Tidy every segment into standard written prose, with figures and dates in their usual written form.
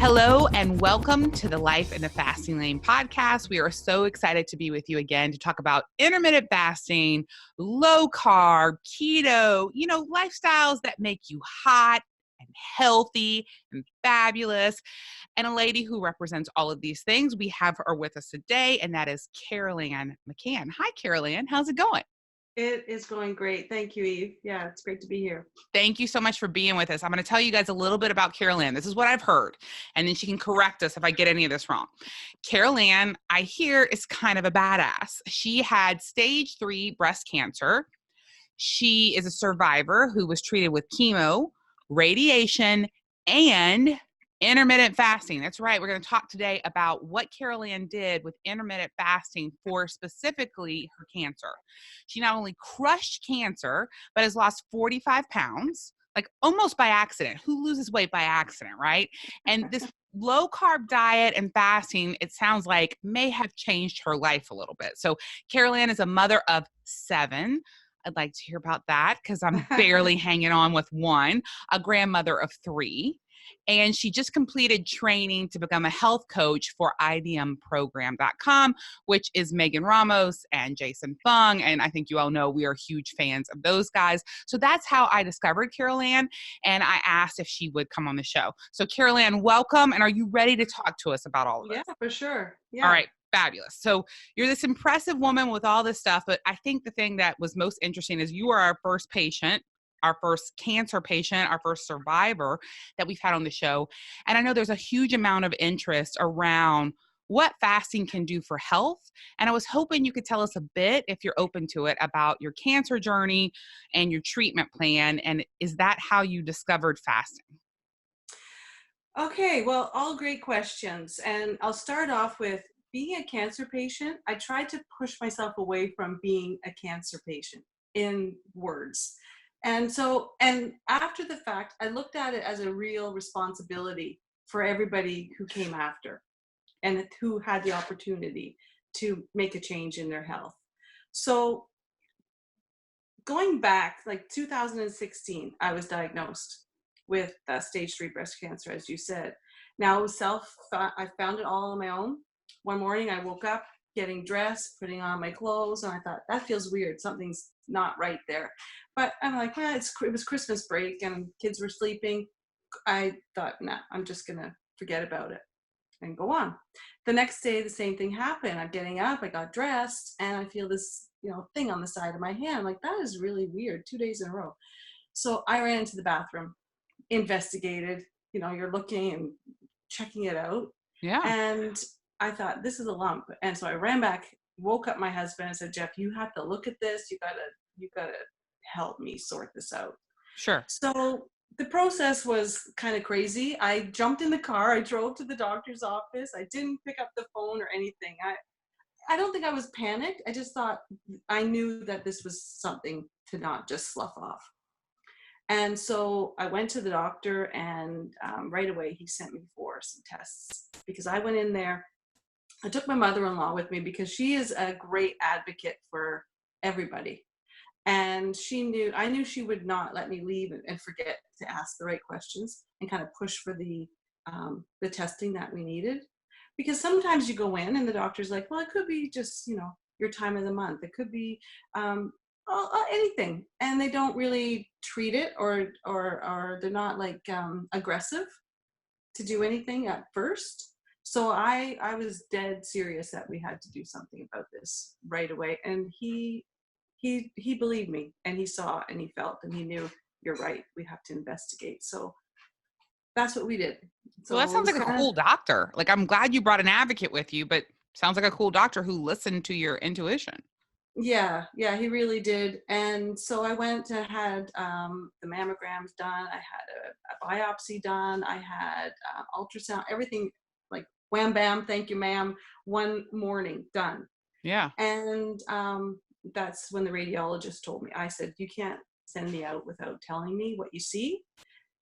Hello and welcome to the Life in the Fasting Lane podcast. We are so excited to be with you again to talk about intermittent fasting, low carb, keto, lifestyles that make you hot and healthy and fabulous. And a lady who represents all of these things, we have her with us today, and that is Carolann McCann. Hi, Carolann. How's it going? It is going great. Thank you, Eve. Yeah, it's great to be here. Thank you so much for being with us. I'm going to tell you guys a little bit about Carolann. This is what I've heard, and then she can correct us if I get any of this wrong. Carolann, I hear, is kind of a badass. She had stage 3 breast cancer. She is a survivor who was treated with chemo, radiation, and intermittent fasting. That's right. We're going to talk today about what Carolann did with intermittent fasting for specifically her cancer. She not only crushed cancer, but has lost 45 pounds, like almost by accident. Who loses weight by accident, right? And this low carb diet and fasting, it sounds like, may have changed her life a little bit. So Carolann is a mother of 7. I'd like to hear about that because I'm barely hanging on with 1, a grandmother of 3. And she just completed training to become a health coach for IDM Program.com, which is Megan Ramos and Jason Fung. And I think you all know we are huge fans of those guys. So that's how I discovered Carolann. And I asked if she would come on the show. So Carolann, welcome. And are you ready to talk to us about all of this? Yeah, for sure. Yeah. All right. Fabulous. So you're this impressive woman with all this stuff. But I think the thing that was most interesting is you are our first patient, our first cancer patient, our first survivor that we've had on the show. And I know there's a huge amount of interest around what fasting can do for health. And I was hoping you could tell us a bit, if you're open to it, about your cancer journey and your treatment plan. And is that how you discovered fasting? Okay, well, all great questions. And I'll start off with being a cancer patient. I tried to push myself away from being a cancer patient in words. And after the fact, I looked at it as a real responsibility for everybody who came after and who had the opportunity to make a change in their health. So going back, like 2016, I was diagnosed with stage 3 breast cancer, as you said. Now, I found it all on my own. One morning I woke up, getting dressed, putting on my clothes, and I thought, that feels weird. Something's not right there. But I'm like, it was Christmas break and kids were sleeping. I thought, nah, I'm just going to forget about it and go on. The next day, the same thing happened. I'm getting up, I got dressed, and I feel this, thing on the side of my hand. I'm like, that is really weird, 2 days in a row. So I ran into the bathroom, investigated, you're looking and checking it out. Yeah. And I thought, this is a lump. And so I ran back, woke up my husband and said, Jeff, you have to look at this. You gotta help me sort this out. Sure. So the process was kind of crazy. I jumped in the car. I drove to the doctor's office. I didn't pick up the phone or anything. I don't think I was panicked. I just thought I knew that this was something to not just slough off. And so I went to the doctor, and right away he sent me for some tests because I went in there. I took my mother-in-law with me because she is a great advocate for everybody. And I knew she would not let me leave and forget to ask the right questions and kind of push for the testing that we needed. Because sometimes you go in and the doctor's like, well, it could be just, your time of the month. It could be anything. And they don't really treat it or they're not like aggressive to do anything at first. So I was dead serious that we had to do something about this right away. And he believed me, and he saw and he felt and he knew, you're right, we have to investigate. So that's what we did. So well, that sounds like a cool doctor. Like, I'm glad you brought an advocate with you, but sounds like a cool doctor who listened to your intuition. Yeah, he really did. And so I went and had the mammograms done. I had a biopsy done. I had ultrasound, everything like wham, bam, thank you, ma'am, one morning done. Yeah. And that's when the radiologist told me, I said, you can't send me out without telling me what you see.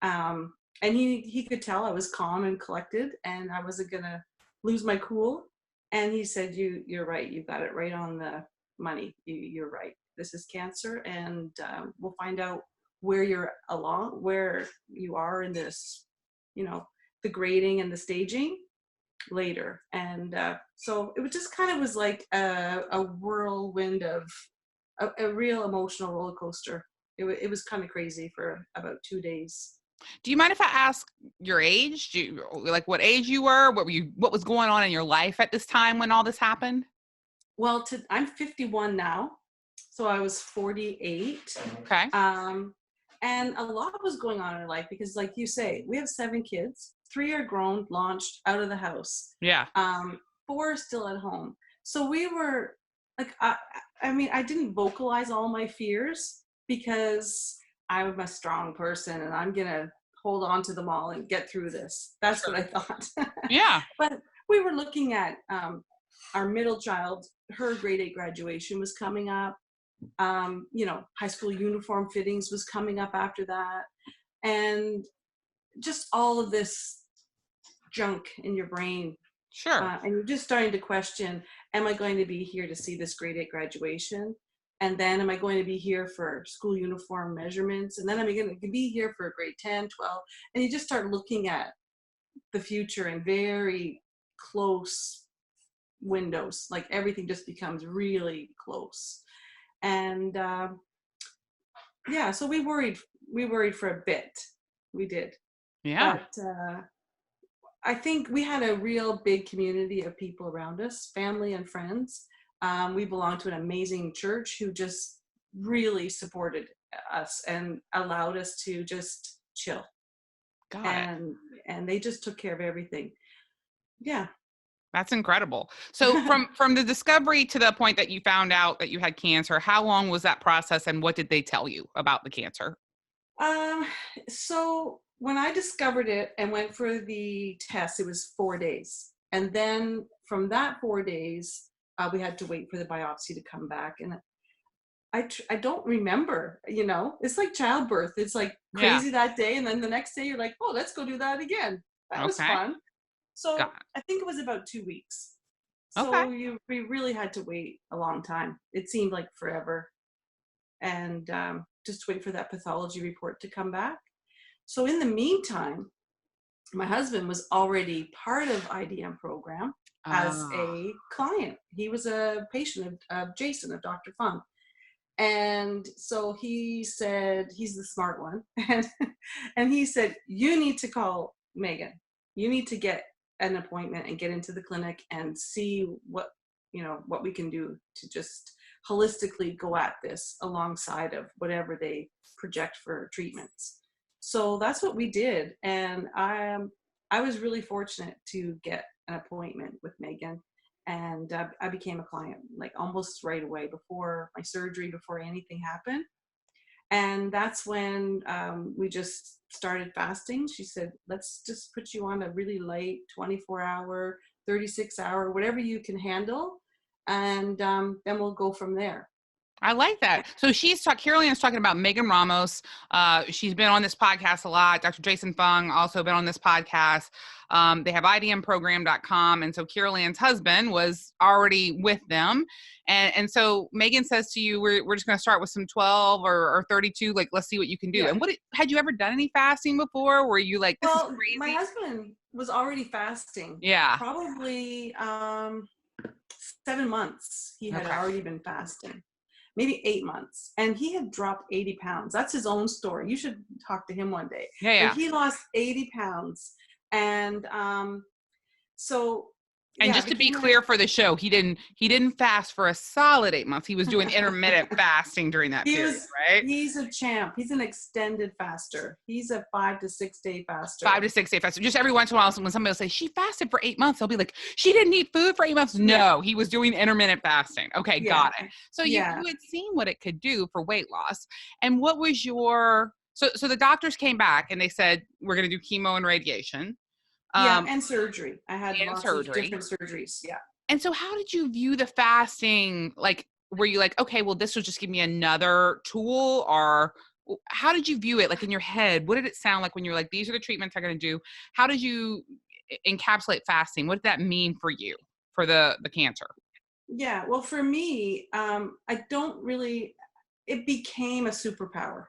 And he could tell I was calm and collected and I wasn't going to lose my cool. And he said, you're right. You got it right on the money. You're right. this is cancer, and we'll find out where you are in this, the grading and the staging later. And so it was just kind of was like a whirlwind of a real emotional roller coaster. It was kind of crazy for about 2 days. Do you mind if I ask your age? Like what age you were? What was going on in your life at this time when all this happened? Well, I'm 51 now, so I was 48. Okay. And a lot was going on in our life because, like you say, we have 7 kids. 3 are grown, launched, out of the house. Yeah. 4 are still at home. So we were like, I mean, I didn't vocalize all my fears because I'm a strong person and I'm going to hold on to them all and get through this. That's what I thought. Yeah. But we were looking at our middle child, her grade 8 graduation was coming up. High school uniform fittings was coming up after that. And just all of this junk in your brain. Sure. And you're just starting to question, am I going to be here to see this grade 8 graduation? And then am I going to be here for school uniform measurements? And then am I going to be here for grade 10, 12? And you just start looking at the future in very close windows. Like everything just becomes really close. And so we worried for a bit. We did. Yeah. But I think we had a real big community of people around us, family and friends. We belonged to an amazing church who just really supported us and allowed us to just chill. Got it. And they just took care of everything. Yeah. That's incredible. So from the discovery to the point that you found out that you had cancer, how long was that process and what did they tell you about the cancer? So when I discovered it and went for the test, it was 4 days. And then from that 4 days, we had to wait for the biopsy to come back. And I don't remember, it's like childbirth. It's like crazy that day. And then the next day you're like, oh, let's go do that again. That was fun. So I think it was about 2 weeks. So we really had to wait a long time. It seemed like forever. And just wait for that pathology report to come back. So in the meantime, my husband was already part of IDM Program as a client. He was a patient of Jason, of Dr. Fung. And so he said, he's the smart one. And he said, you need to call Megan. You need to get an appointment and get into the clinic and see what we can do to just holistically go at this alongside of whatever they project for treatments. So that's what we did. And I was really fortunate to get an appointment with Megan. And I became a client like almost right away before my surgery, before anything happened. And that's when we just started fasting. She said, let's just put you on a really light 24-hour, 36-hour, whatever you can handle. And then we'll go from there. I like that. So Carolann's talking about Megan Ramos. She's been on this podcast a lot. Dr. Jason Fung also been on this podcast. They have idmprogram.com. And so Carolann's husband was already with them. And so Megan says to you, we're just going to start with some 12 or 32. Like, let's see what you can do. Yeah. And had you ever done any fasting before? Were you like, this is crazy? My husband was already fasting. Yeah. Probably 7 months. He had already been fasting. Maybe 8 months. And he had dropped 80 pounds. That's his own story. You should talk to him one day. Yeah. But he lost 80 pounds. And just to be clear for the show, he didn't fast for a solid 8 months. He was doing intermittent fasting during that period, right? He's a champ. He's an extended faster. He's a 5 to 6 day faster. 5 to 6 day faster. Just every once in a while, when somebody will say, she fasted for 8 months, they'll be like, she didn't eat food for 8 months. No, he was doing intermittent fasting. Okay, got it. So you had seen what it could do for weight loss. And what was so the doctors came back and they said, we're going to do chemo and radiation. And surgery. I had lots of different surgeries. Yeah. And so how did you view the fasting? Like, were you like, okay, well, this will just give me another tool, or how did you view it? Like in your head, what did it sound like when you were like, these are the treatments I'm going to do? How did you encapsulate fasting? What did that mean for you, for the cancer? Yeah. Well, for me, I don't really it became a superpower.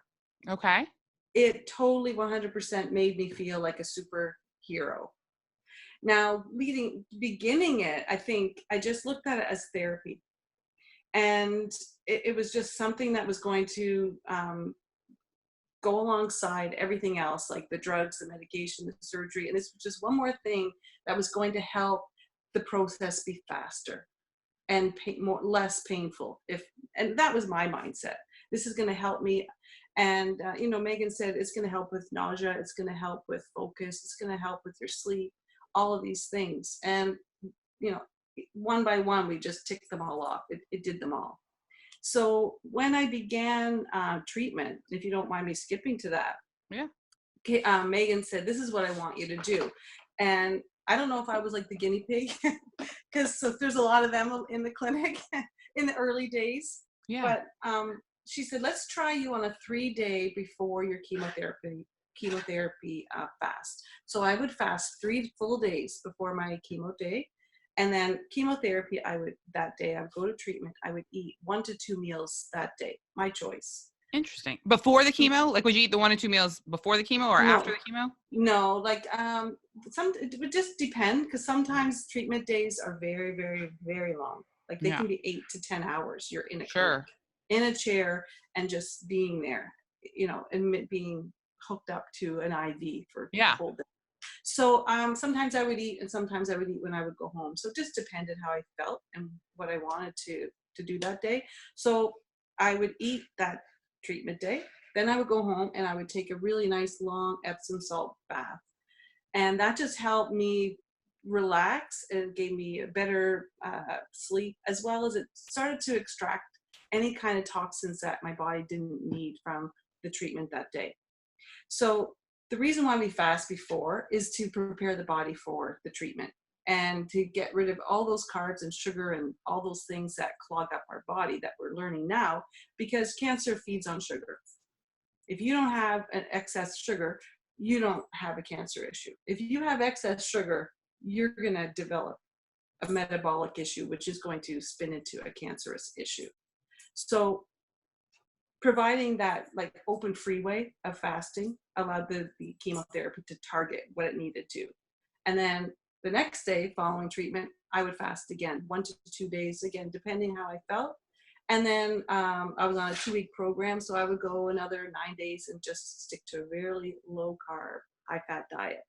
Okay. It totally 100% made me feel like a superhero. Now, beginning it, I think I just looked at it as therapy. And it was just something that was going to go alongside everything else, like the drugs, the medication, the surgery. And this was just one more thing that was going to help the process be faster and less painful. And that was my mindset. This is going to help me. And, Megan said it's going to help with nausea. It's going to help with focus. It's going to help with your sleep, all of these things. And, one by one, we just ticked them all off. It did them all. So when I began treatment, if you don't mind me skipping to that, Yeah. Megan said, this is what I want you to do. And I don't know if I was like the guinea pig, because there's a lot of them in the clinic in the early days. Yeah. But she said, let's try you on a 3-day before your chemotherapy fast. So I would fast 3 full days before my chemo day. And then chemotherapy, that day I would go to treatment. I would eat 1 to 2 meals that day, my choice. Interesting. Before the chemo? Like, would you eat the 1 or 2 meals before the chemo or after the chemo? No, like it would just depend, because sometimes treatment days are very, very, very long. Like they can be 8 to 10 hours. You're in a clinic, in a chair, and just being there, and being hooked up to an IV for a whole day. So sometimes I would eat, and sometimes I would eat when I would go home. So it just depended how I felt and what I wanted to do that day. So I would eat that treatment day. Then I would go home and I would take a really nice long Epsom salt bath. And that just helped me relax and gave me a better sleep, as well as it started to extract any kind of toxins that my body didn't need from the treatment that day. So the reason why we fast before is to prepare the body for the treatment and to get rid of all those carbs and sugar and all those things that clog up our body that we're learning now, because cancer feeds on sugar. If you don't have an excess sugar, you don't have a cancer issue. If you have excess sugar, you're going to develop a metabolic issue, which is going to spin into a cancerous issue. So providing that like open freeway of fasting allowed the chemotherapy to target what it needed to. And then the next day following treatment, I would fast again, 1 to 2 days, again, depending how I felt. And then I was on a 2-week program, so I would go another 9 days and just stick to a really low carb, high fat diet.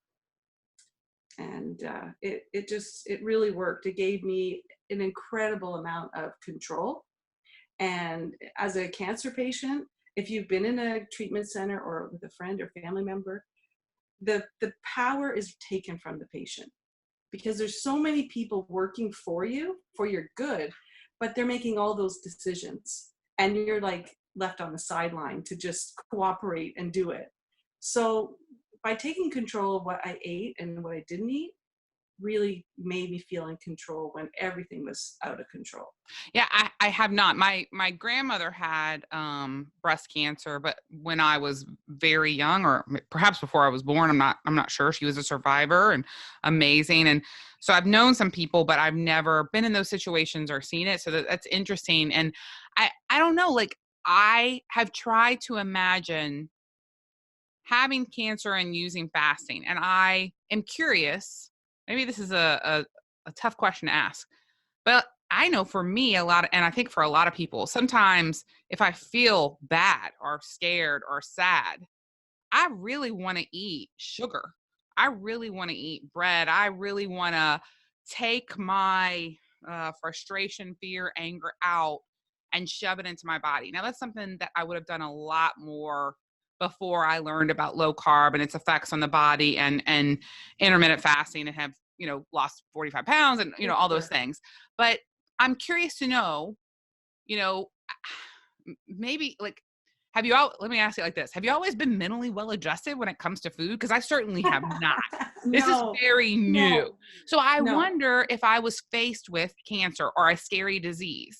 And it really worked. It gave me an incredible amount of control. And as a cancer patient, if you've been in a treatment center or with a friend or family member, the power is taken from the patient, because there's so many people working for you for your good, but they're making all those decisions and you're like left on the sideline to just cooperate and do it. So by taking control of what I ate and what I didn't eat, really made me feel in control when everything was out of control. Yeah, I have not. My grandmother had breast cancer, but when I was very young, or perhaps before I was born, I'm not sure. She was a survivor and amazing. And so I've known some people, but I've never been in those situations or seen it. So that's interesting. And I don't know, like I have tried to imagine having cancer and using fasting. And I am curious, maybe this is a tough question to ask, but I know for me and I think for a lot of people, sometimes if I feel bad or scared or sad, I really want to eat sugar. I really want to eat bread. I really want to take my frustration, fear, anger out and shove it into my body. Now that's something that I would have done a lot more before I learned about low carb and its effects on the body and intermittent fasting, and have, lost 45 pounds and, all those things. But I'm curious to know, maybe like, let me ask you like this. Have you always been mentally well adjusted when it comes to food? Because I certainly have not. This is very new. No. So I wonder if I was faced with cancer or a scary disease,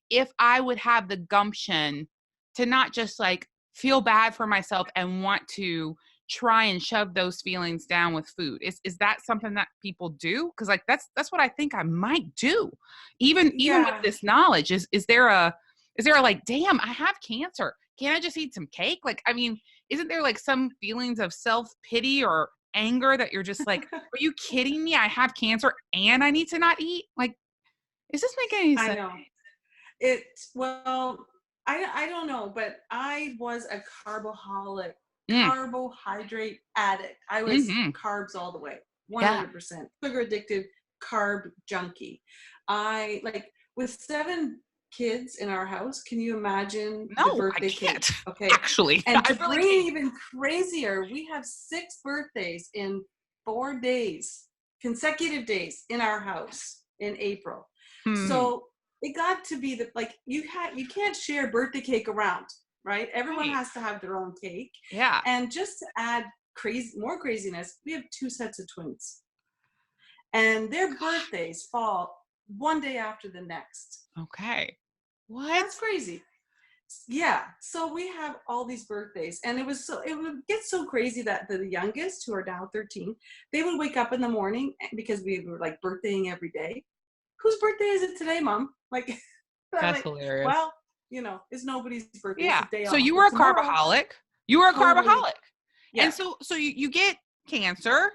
if I would have the gumption to not just like feel bad for myself and want to try and shove those feelings down with food. Is that something that people do? Because like that's what I think I might do. Even with this knowledge, is there Is there like, damn, I have cancer. Can't I just eat some cake? Like, I mean, isn't there like some feelings of self-pity or anger that you're just like, are you kidding me? I have cancer and I need to not eat? Like, is this making any I sense? know. Well, I don't know, but I was a Mm, carbohydrate addict. I was mm-hmm. carbs all the way, Yeah. 100%. Sugar addicted, carb junkie. I like with 7 kids in our house. Can you imagine the No, I birthday cake? can't. Okay. Actually, And I to really bring it can't. even crazier, we have 6 birthdays in 4 days, consecutive days in our house in April. Hmm. So it got to be that like you can't share birthday cake around, right? Everyone Right. has to have their own cake. Yeah. And just to add more craziness, we have 2 sets of twins. And their Gosh. birthdays fall one day after the next. Okay. That's What? crazy. Yeah. So we have all these birthdays, and it would get so crazy that the youngest, who are now 13, they would wake up in the morning because we were like birthdaying every day. Whose birthday is it today, Mom? Like, I'm That's like, hilarious. well, it's nobody's birthday. It's Yeah. a day So off. you were But a tomorrow, carbaholic. You were a totally, carbaholic. And yeah. so you get cancer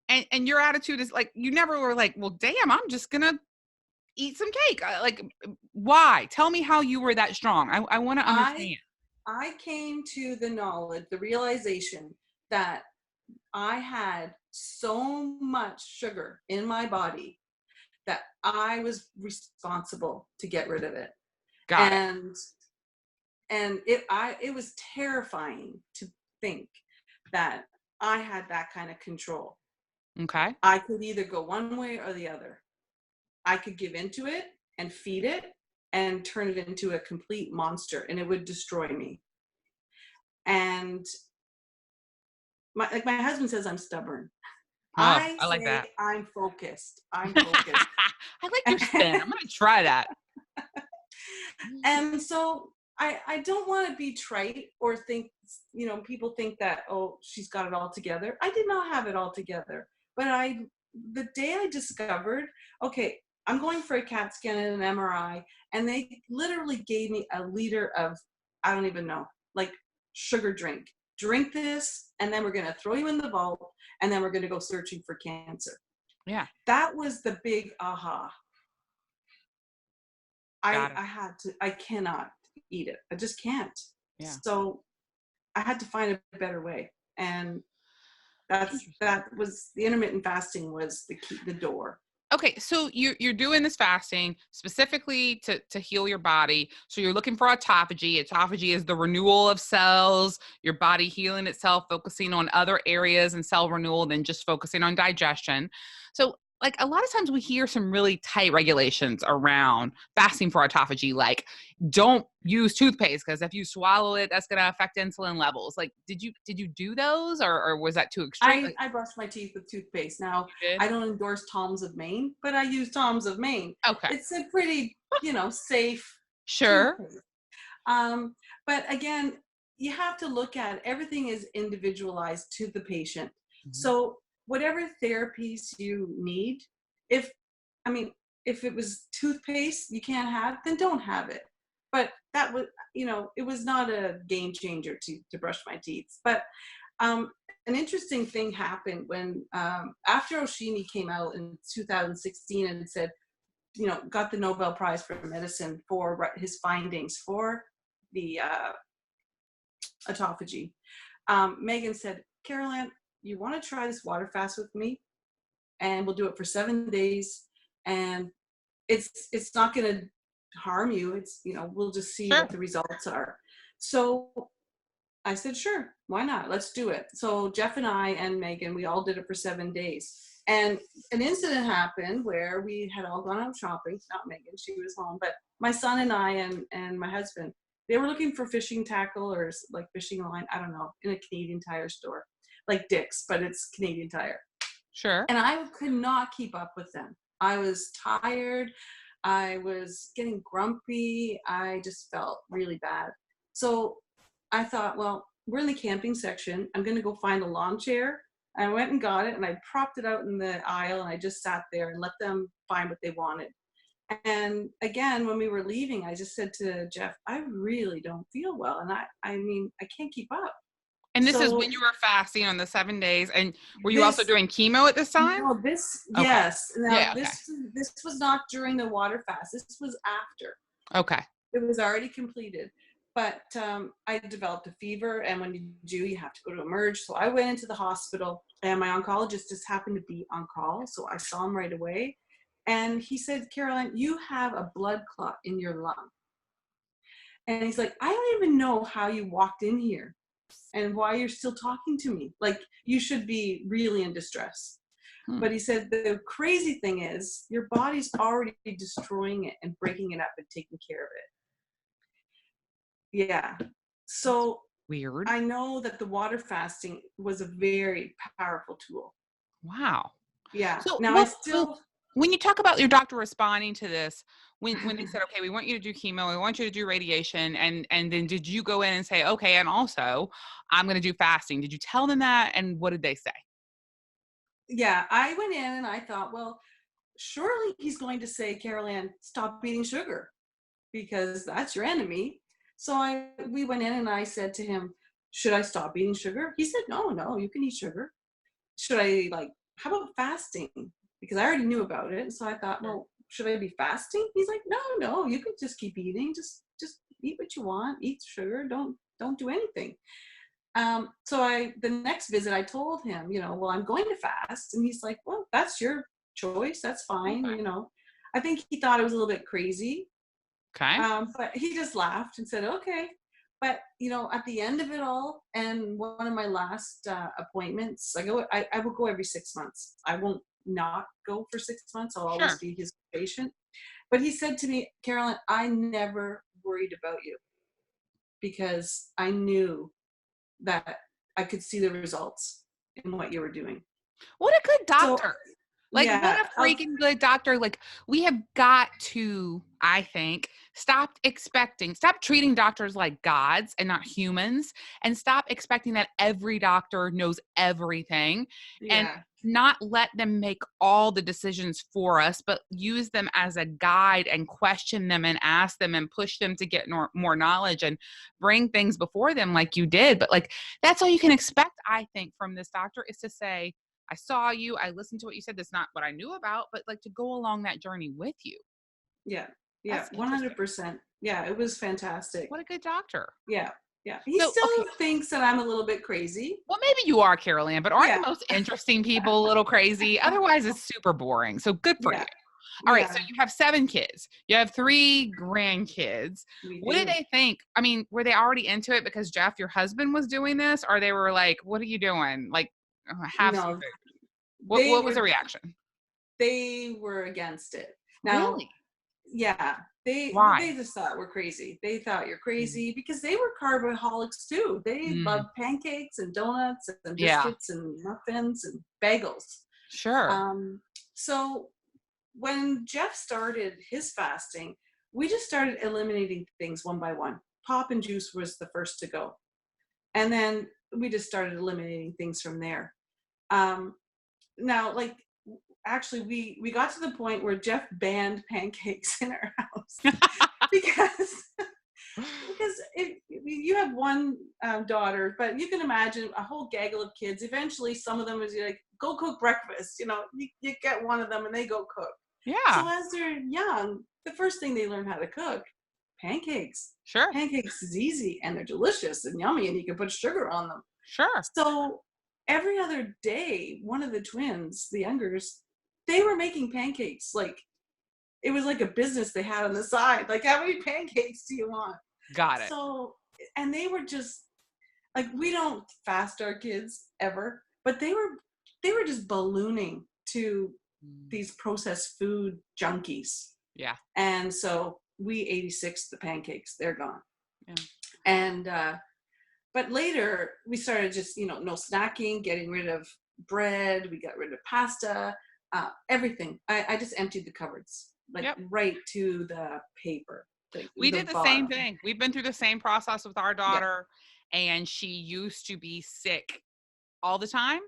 and your attitude is like, you never were like, well, damn, I'm just going to eat some cake. Like, why? Tell me how you were that strong. I want to I understand. I came to the realization that I had so much sugar in my body that I was responsible to get rid of it. Got it. And it was terrifying to think that I had that kind of control. Okay. I could either go one way or the other. I could give into it and feed it and turn it into a complete monster, and it would destroy me. And my husband says I'm stubborn. Oh, I I like that. say I'm focused. I'm focused. I like your spin. I'm going to try that. And so I don't want to be trite or think, people think that, oh, she's got it all together. I did not have it all together. But the day I discovered, okay, I'm going for a CAT scan and an MRI, and they literally gave me a liter of, I don't even know, like sugar drink. Drink this, and then we're going to throw you in the vault, and then we're going to go searching for cancer. Yeah. That was the big aha. Got it. I cannot eat it. I just can't. Yeah. So I had to find a better way. And the intermittent fasting was the key, the door. Okay, so you're doing this fasting specifically to heal your body. So you're looking for autophagy. Autophagy is the renewal of cells, your body healing itself, focusing on other areas and cell renewal than just focusing on digestion. So like a lot of times we hear some really tight regulations around fasting for autophagy, like don't use toothpaste because if you swallow it, that's going to affect insulin levels. Like, did you do those or was that too extreme? I brush my teeth with toothpaste. Now, You did? I don't endorse Tom's of Maine, but I use Tom's of Maine. Okay. It's a pretty, safe Sure. toothpaste. But again, you have to look at it. Everything is individualized to the patient. Mhm. So whatever therapies you need, if it was toothpaste you can't have, then don't have it. But that was, it was not a game changer to brush my teeth. But an interesting thing happened when after Oshimi came out in 2016 and said, got the Nobel Prize for Medicine for his findings for the autophagy. Megan said, Carolann, you want to try this water fast with me? And we'll do it for 7 days. And it's not going to harm you. It's, we'll just see Sure. what the results are. So I said, sure, why not? Let's do it. So Jeff and I and Megan, we all did it for 7 days. And an incident happened where we had all gone out shopping. Not Megan, she was home, but my son and I and my husband, they were looking for fishing tackle or like fishing line, I don't know, in a Canadian Tire store, like Dick's, but it's Canadian Tire. Sure. And I could not keep up with them. I was tired. I was getting grumpy. I just felt really bad. So I thought, well, we're in the camping section. I'm going to go find a lawn chair. I went and got it, and I propped it out in the aisle, and I just sat there and let them find what they wanted. And again, when we were leaving, I just said to Jeff, I really don't feel well. And I mean, I can't keep up. And this is So when you were fasting on the 7 days. And were you also this, doing chemo at this time? no, this, Okay. yes. Now Yeah. Okay. this was not during the water fast. This was after. Okay. It was already completed. But I developed a fever, and when you do, you have to go to emerge. So I went into the hospital, and my oncologist just happened to be on call. So I saw him right away. And he said, Carolann, you have a blood clot in your lung. And he's like, I don't even know how you walked in here and why you're still talking to me. Like, you should be really in distress. But he said, the crazy thing is your body's already destroying it and breaking it up and taking care of it. Yeah. So Weird. I know that the water fasting was a very powerful tool. Wow. Yeah. So Now I still, when you talk about your doctor responding to this, when they said, okay, we want you to do chemo, we want you to do radiation, and then did you go in and say, okay, and also I'm going to do fasting? Did you tell them that? And what did they say? yeah, I went in and I thought, well, surely he's going to say, Carolann, stop eating sugar because that's your enemy. So we went in and I said to him, should I stop eating sugar? He said, no, you can eat sugar. Should I, like, how about fasting? Because I already knew about it. So I thought, well, should I be fasting? He's like, no, you can just keep eating. Just eat what you want, eat sugar, don't do anything. So the next visit I told him, well, I'm going to fast. And he's like, well, that's your choice. That's fine. Okay. I think he thought it was a little bit crazy. Okay. But he just laughed and said, okay. But, at the end of it all, and one of my last appointments, I will go every 6 months. I won't not go for 6 months. I'll always be his patient. But he said to me, Carolann, I never worried about you because I knew that I could see the results in what you were doing. What a good So, doctor. Like, what yeah, a freaking good doctor. Like, we have got to, I think, stop treating doctors like gods and not humans, and stop expecting that every doctor knows everything, and yeah, not let them make all the decisions for us, but use them as a guide and question them and ask them and push them to get more knowledge and bring things before them like you did. But like, that's all you can expect, I think, from this doctor, is to say, I saw you, I listened to what you said. That's not what I knew about, but like, to go along that journey with you. yeah, That's interesting. 100%. Yeah, it was fantastic. What a good doctor. Yeah. He So, still okay, thinks that I'm a little bit crazy. well, maybe you are, Carolann, but aren't Yeah. the most interesting people a little crazy? Otherwise, it's super boring. So good for you. Yeah. All right, so Yeah, you have 7 kids. You have 3 grandkids. we What did do. they think? I mean, were they already into it because Jeff, your husband, was doing this, or they were like, "What are you doing? Like, have some No, food." What they what was were the reaction? they were against it. Now, Really? yeah, Why? they just thought we're crazy. They thought you're crazy because they were carboholics too. They Mm, loved pancakes and donuts and yeah, biscuits and muffins and bagels. sure. Um, so when Jeff started his fasting, we just started eliminating things one by one. Pop and juice was the first to go. And then we just started eliminating things from there. Um, Now, like, actually, we got to the point where Jeff banned pancakes in our house because if you have one daughter, but you can imagine a whole gaggle of kids. Eventually, some of them is like, go cook breakfast. You get one of them and they go cook. So Yeah, as they're young, the first thing they learn how to cook, pancakes. sure, Pancakes is easy and they're delicious and yummy, and you can put sugar on them. sure. So every other day, one of the twins, the youngers, they were making pancakes. Like, it was like a business they had on the side. Like, how many pancakes do you want? Got it. So, and they were just like, we don't fast our kids ever, but they were just ballooning to these processed food junkies. Yeah, And so we 86 the pancakes, they're gone. yeah. And but later we started just, no snacking, getting rid of bread, we got rid of pasta, everything. I just emptied the cupboards, like, Yep. right to the paper, like We the did the same bottom. thing. We've been through the same process with our Yeah. daughter, and she used to be sick all the time.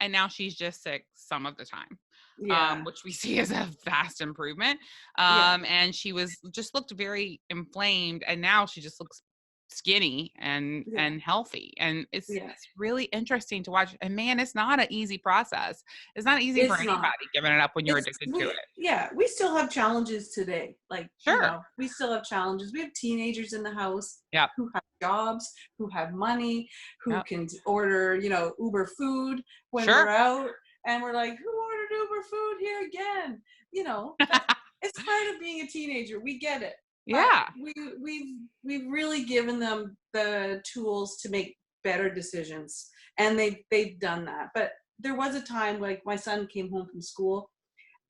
and now she's just sick some of the time. Yeah. Which we see as a vast improvement. Yeah. And she was just looked very inflamed, and now she just looks skinny and Yeah. healthy. And it's Yeah. really interesting to watch. And man, it's not an easy process. It's not easy for It's not. anybody giving it up when you're It's addicted to it. yeah, we still have challenges today. Like, Sure. we still have challenges. We have teenagers in the house Yep. who have jobs, who have money, who Yep. can order, Uber food when Sure. we're out. And we're like, who ordered Uber food here again? But it's part of being a teenager. We get it. But Yeah. we've really given them the tools to make better decisions. And they've done that. But there was a time, like, my son came home from school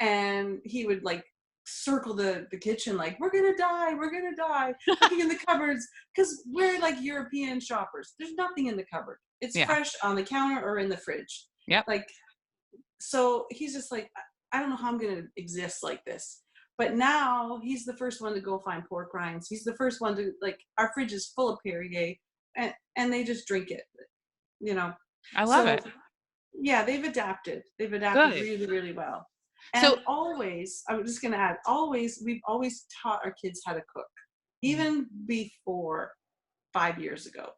and he would like circle the kitchen, like, we're gonna die, looking in the cupboards, because we're like European shoppers. There's nothing in the cupboard. It's Yeah. fresh on the counter or in the fridge. Yep. Like, so he's just like, I don't know how I'm gonna exist like this. But now he's the first one to go find pork rinds. He's the first one to, like, our fridge is full of Perrier, and they just drink it. I love So it. yeah, they've adapted. They've adapted Good. really, really well. And So always, I'm just going to add, we've always taught our kids how to cook, even before 5 years ago.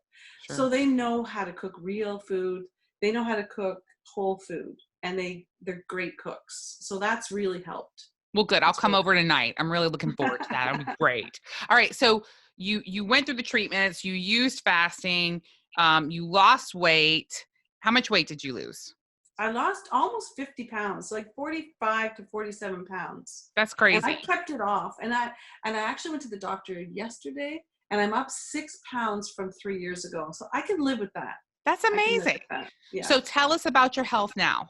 sure. So they know how to cook real food. They know how to cook whole food, and they're great cooks. So that's really helped. Well, good. I'll come over tonight. I'm really looking forward to that. It'll be great. All right. So you went through the treatments. You used fasting. You lost weight. How much weight did you lose? I lost almost 50 pounds, like 45 to 47 pounds. That's crazy. And I kept it off. And I actually went to the doctor yesterday, and I'm up 6 pounds from 3 years ago. So I can live with that. That's I can live amazing. with that. Yeah. So tell us about your health now.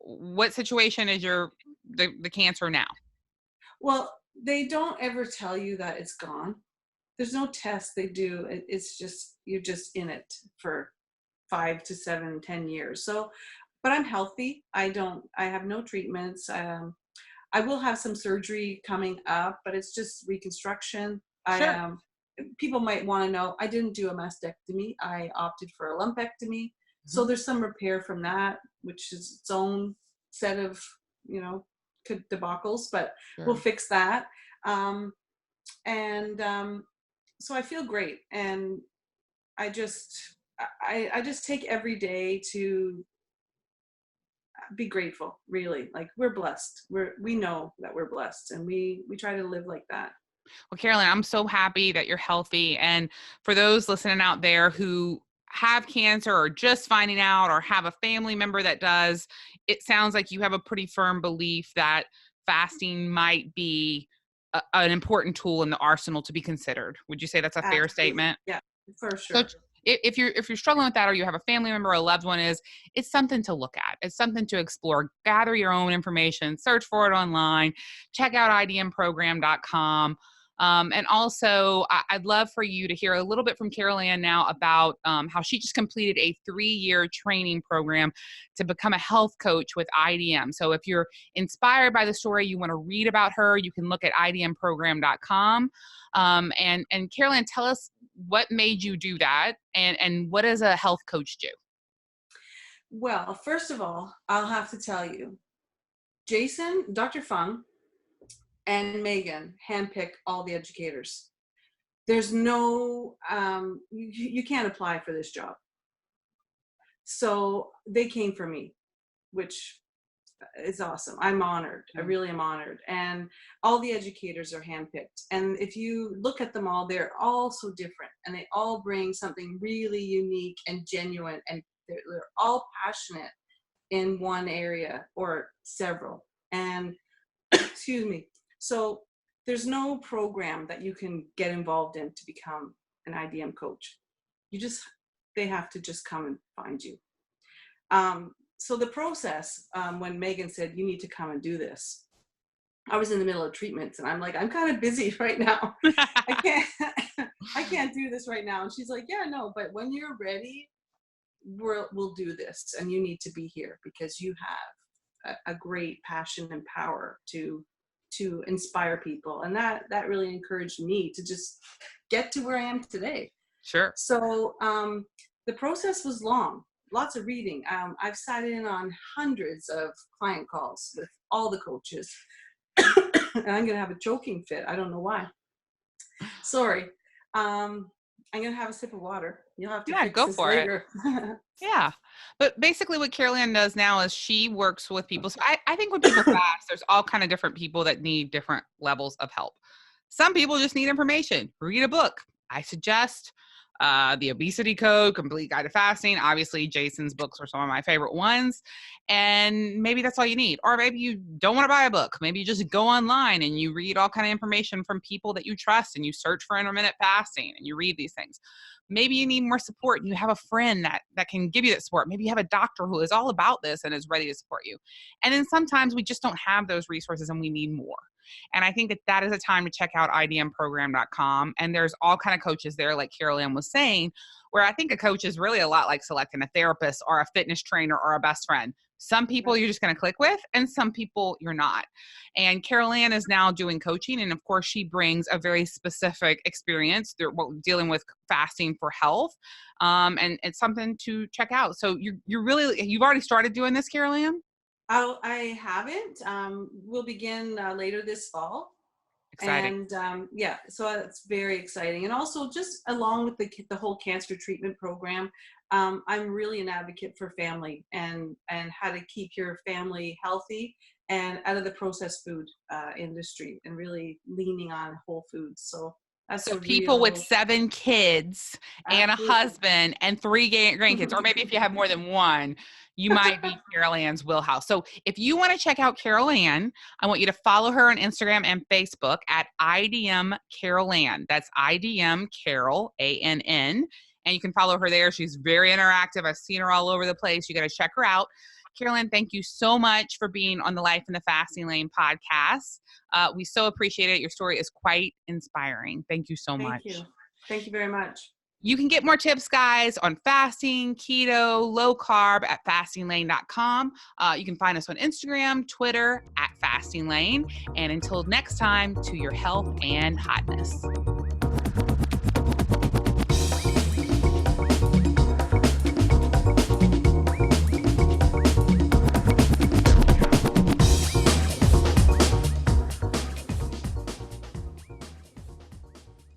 What situation is the cancer now? Well, they don't ever tell you that it's gone. There's no test they do. It's just, you're just in it for 5 to 7, 10 years. So, but I'm healthy. I have no treatments. I will have some surgery coming up, but it's just reconstruction. Sure. People might want to know, I didn't do a mastectomy. I opted for a lumpectomy. So there's some repair from that, which is its own set of, debacles, but we'll fix that. So I feel great. And I just take every day to be grateful, really. Like, we're blessed. We know that we're blessed, and we try to live like that. Well, Carolann, I'm so happy that you're healthy. And for those listening out there who have cancer or just finding out or have a family member that does, it sounds like you have a pretty firm belief that fasting might be an important tool in the arsenal to be considered. Would you say that's a fair statement? Yeah, for So sure. if you're struggling with that, or you have a family member or a loved one, it's something to look at. It's something to explore. Gather your own information, search for it online, check out idmprogram.com. And also, I'd love for you to hear a little bit from Carolann now about how she just completed a 3-year training program to become a health coach with IDM. So if you're inspired by the story, you want to read about her, you can look at idmprogram.com. And Carolann, tell us what made you do that, and what does a health coach do? Well, first of all, I'll have to tell you, Jason, Dr. Fung, and Megan handpick all the educators. There's no, you can't apply for this job. So they came for me, which is awesome. I'm honored. I really am honored. And all the educators are handpicked. And if you look at them all, they're all so different, and they all bring something really unique and genuine, and they're all passionate in one area or several. And excuse me. So there's no program that you can get involved in to become an IDM coach. They have to just come and find you. So the process, when Megan said, you need to come and do this, I was in the middle of treatments, and I'm like, I'm kind of busy right now. I can't do this right now. And she's like, yeah, no, but when you're ready, we'll do this. And you need to be here because you have a great passion and power to inspire people. And that really encouraged me to just get to where I am today. Sure. So the process was long. lots of reading. I've sat in on hundreds of client calls with all the coaches. And I'm going to have a choking fit. I don't know why. Sorry. I'm going to have a sip of water. You'll have to fix go this for later. Yeah. But basically what Carolann does now is she works with people. So I think when people fast, there's all kind of different people that need different levels of help. Some people just need information. Read a book. I suggest The Obesity Code, Complete Guide to Fasting. Obviously, Jason's books are some of my favorite ones. And maybe that's all you need. Or maybe you don't want to buy a book. Maybe you just go online and you read all kind of information from people that you trust and you search for intermittent fasting and you read these things. Maybe you need more support and you have a friend that can give you that support. Maybe you have a doctor who is all about this and is ready to support you. And then sometimes we just don't have those resources and we need more. And I think that is a time to check out idmprogram.com. And there's all kind of coaches there, like Carolann was saying, where I think a coach is really a lot like selecting a therapist or a fitness trainer or a best friend. Some people you're just going to click with and some people you're not. And Carolann is now doing coaching. And of course, she brings a very specific experience through dealing with fasting for health. And it's something to check out. So you've already started doing this, Carolann? I haven't. We'll begin later this fall. Exciting. And so it's very exciting. And also just along with the whole cancer treatment program, I'm really an advocate for family and how to keep your family healthy and out of the processed food industry and really leaning on whole foods. So that's So people with 7 kids and a absolutely. husband and 3 grandkids, or maybe if you have more than one, you might be Carolann's wheelhouse. So if you want to check out Carolann, I want you to follow her on Instagram and Facebook at IDM Carolann. That's IDM Carol, ANN. And you can follow her there. She's very interactive. I've seen her all over the place. You got to check her out. Carolann, thank you so much for being on the Life in the Fasting Lane podcast. We so appreciate it. Your story is quite inspiring. Thank you so much. Thank you. Thank you very much. You can get more tips, guys, on fasting, keto, low carb at fastinglane.com. You can find us on Instagram, Twitter at Fasting Lane. And until next time, to your health and hotness.